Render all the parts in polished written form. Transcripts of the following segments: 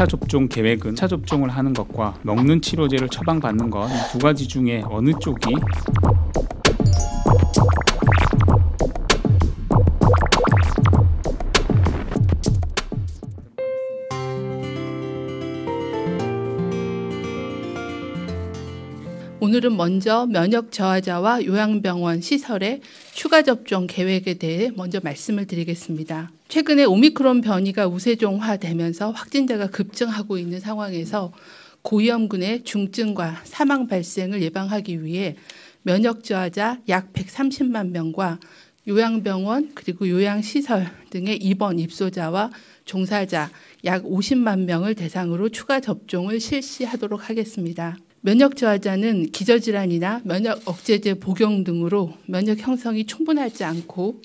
4차 접종 계획은 4차 접종을 하는 것과 먹는 치료제를 처방받는 것 두 가지 중에 어느 쪽이 오늘은 먼저 면역 저하자와 요양병원 시설의 추가 접종 계획에 대해 먼저 말씀을 드리겠습니다. 최근에 오미크론 변이가 우세종화되면서 확진자가 급증하고 있는 상황에서 고위험군의 중증과 사망 발생을 예방하기 위해 면역 저하자 약 130만 명과 요양병원 그리고 요양시설 등의 입원 입소자와 종사자 약 50만 명을 대상으로 추가 접종을 실시하도록 하겠습니다. 면역 저하자는 기저질환이나 면역 억제제 복용 등으로 면역 형성이 충분하지 않고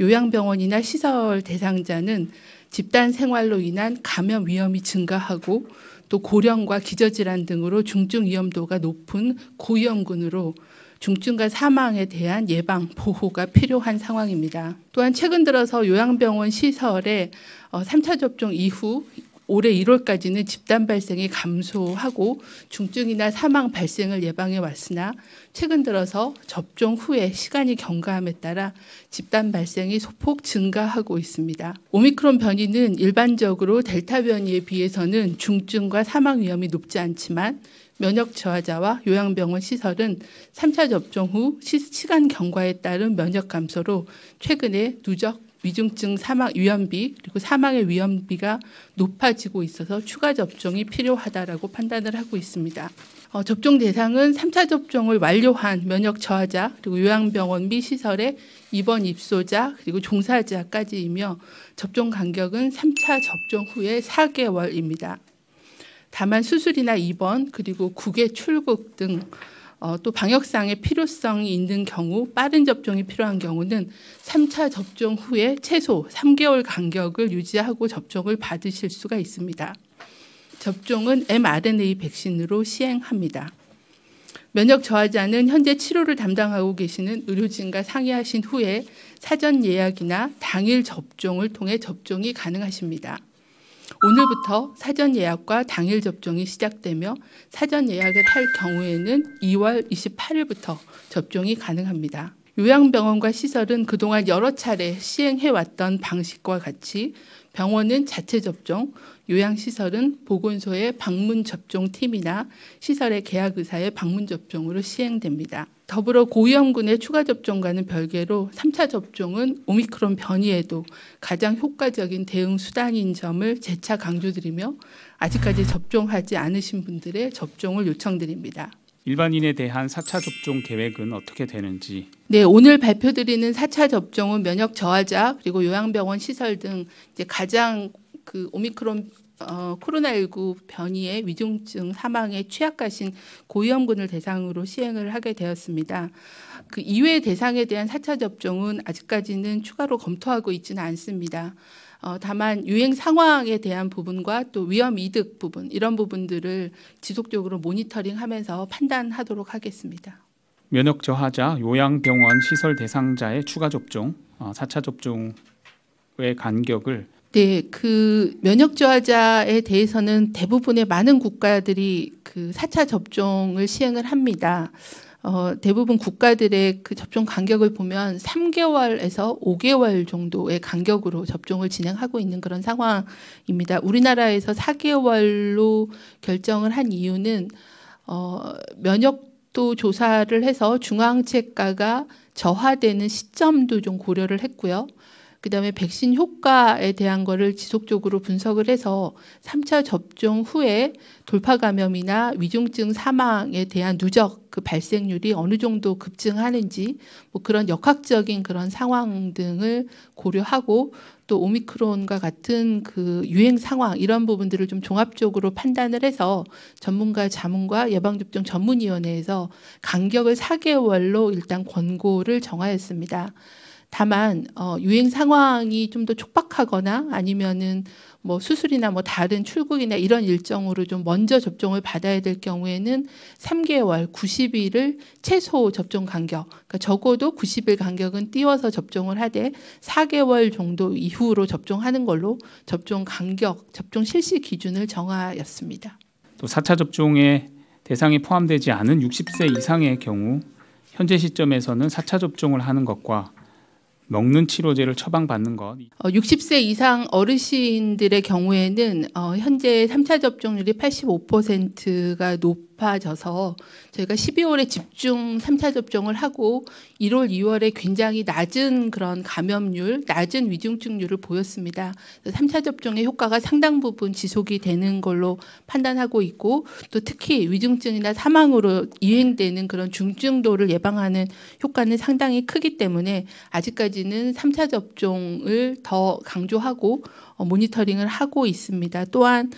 요양병원이나 시설 대상자는 집단 생활로 인한 감염 위험이 증가하고 또 고령과 기저질환 등으로 중증 위험도가 높은 고위험군으로 중증과 사망에 대한 예방, 보호가 필요한 상황입니다. 또한 최근 들어서 요양병원 시설에 3차 접종 이후 올해 1월까지는 집단 발생이 감소하고 중증이나 사망 발생을 예방해 왔으나 최근 들어서 접종 후에 시간이 경과함에 따라 집단 발생이 소폭 증가하고 있습니다. 오미크론 변이는 일반적으로 델타 변이에 비해서는 중증과 사망 위험이 높지 않지만 면역 저하자와 요양병원 시설은 3차 접종 후 시간 경과에 따른 면역 감소로 최근에 누적 위중증 사망 위험비 그리고 사망의 위험비가 높아지고 있어서 추가 접종이 필요하다라고 판단을 하고 있습니다. 접종 대상은 3차 접종을 완료한 면역 저하자 그리고 요양병원 및 시설의 입원 입소자 그리고 종사자까지이며 접종 간격은 3차 접종 후에 4개월입니다. 다만 수술이나 입원 그리고 국외 출국 등 또 방역상의 필요성이 있는 경우 빠른 접종이 필요한 경우는 3차 접종 후에 최소 3개월 간격을 유지하고 접종을 받으실 수가 있습니다. 접종은 mRNA 백신으로 시행합니다. 면역 저하자는 현재 치료를 담당하고 계시는 의료진과 상의하신 후에 사전 예약이나 당일 접종을 통해 접종이 가능하십니다. 오늘부터 사전 예약과 당일 접종이 시작되며 사전 예약을 할 경우에는 2월 28일부터 접종이 가능합니다. 요양병원과 시설은 그동안 여러 차례 시행해왔던 방식과 같이 병원은 자체 접종, 요양시설은 보건소의 방문 접종팀이나 시설의 계약의사의 방문 접종으로 시행됩니다. 더불어 고위험군의 추가 접종과는 별개로 3차 접종은 오미크론 변이에도 가장 효과적인 대응 수단인 점을 재차 강조드리며 아직까지 접종하지 않으신 분들의 접종을 요청드립니다. 일반인에 대한 4차 접종 계획은 어떻게 되는지? 네, 오늘 발표드리는 4차 접종은 면역 저하자 그리고 요양병원 시설 등 이제 가장 오미크론 코로나19 변이의 위중증 사망에 취약하신 고위험군을 대상으로 시행을 하게 되었습니다. 그 이외의 대상에 대한 4차 접종은 아직까지는 추가로 검토하고 있지는 않습니다. 다만 유행 상황에 대한 부분과 또 위험 이득 부분 이런 부분들을 지속적으로 모니터링하면서 판단하도록 하겠습니다. 면역 저하자 요양병원 시설 대상자의 추가 접종 4차 접종의 간격을 네, 그 면역 저하자에 대해서는 대부분의 많은 국가들이 그 4차 접종을 시행을 합니다. 대부분 국가들의 그 접종 간격을 보면 3개월에서 5개월 정도의 간격으로 접종을 진행하고 있는 그런 상황입니다. 우리나라에서 4개월로 결정을 한 이유는 면역도 조사를 해서 중앙체가가 저하되는 시점도 좀 고려를 했고요. 그다음에 백신 효과에 대한 거를 지속적으로 분석을 해서 3차 접종 후에 돌파 감염이나 위중증 사망에 대한 누적 그 발생률이 어느 정도 급증하는지 뭐 그런 역학적인 그런 상황 등을 고려하고 또 오미크론과 같은 그 유행 상황 이런 부분들을 좀 종합적으로 판단을 해서 전문가 자문과 예방접종 전문위원회에서 간격을 4개월로 일단 권고를 정하였습니다. 다만 유행 상황이 좀 더 촉박하거나 아니면은 뭐 수술이나 뭐 다른 출국이나 이런 일정으로 좀 먼저 접종을 받아야 될 경우에는 3개월, 90일을 최소 접종 간격, 그러니까 적어도 90일 간격은 띄워서 접종을 하되 4개월 정도 이후로 접종하는 걸로 접종 간격, 접종 실시 기준을 정하였습니다. 또 4차 접종에 대상에 포함되지 않은 60세 이상의 경우 현재 시점에서는 4차 접종을 하는 것과 먹는 치료제를 처방받는 것. 60세 이상 어르신들의 경우에는 현재 3차 접종률이 85%가 높아져서 저희가 12월에 집중 3차 접종을 하고 1월, 2월에 굉장히 낮은 그런 감염률, 낮은 위중증률을 보였습니다. 3차 접종의 효과가 상당 부분 지속이 되는 걸로 판단하고 있고 또 특히 위중증이나 사망으로 이행되는 그런 중증도를 예방하는 효과는 상당히 크기 때문에 아직까지는 3차 접종을 더 강조하고 모니터링을 하고 있습니다. 또한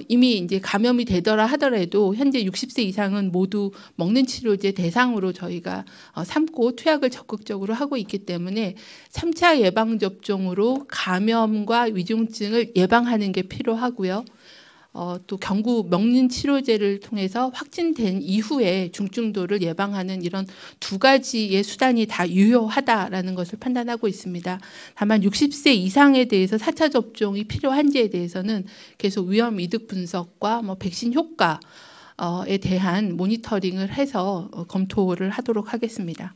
이미 이제 감염이 되더라 하더라도 현재 60세 이상은 모두 먹는 치료제 대상으로 저희가 삼고 투약을 적극적으로 하고 있기 때문에 3차 예방 접종으로 감염과 위중증을 예방하는 게 필요하고요. 또 경구 먹는 치료제를 통해서 확진된 이후에 중증도를 예방하는 이런 두 가지의 수단이 다 유효하다라는 것을 판단하고 있습니다. 다만 60세 이상에 대해서 4차 접종이 필요한지에 대해서는 계속 위험 이득 분석과 뭐 백신 효과에 대한 모니터링을 해서 검토를 하도록 하겠습니다.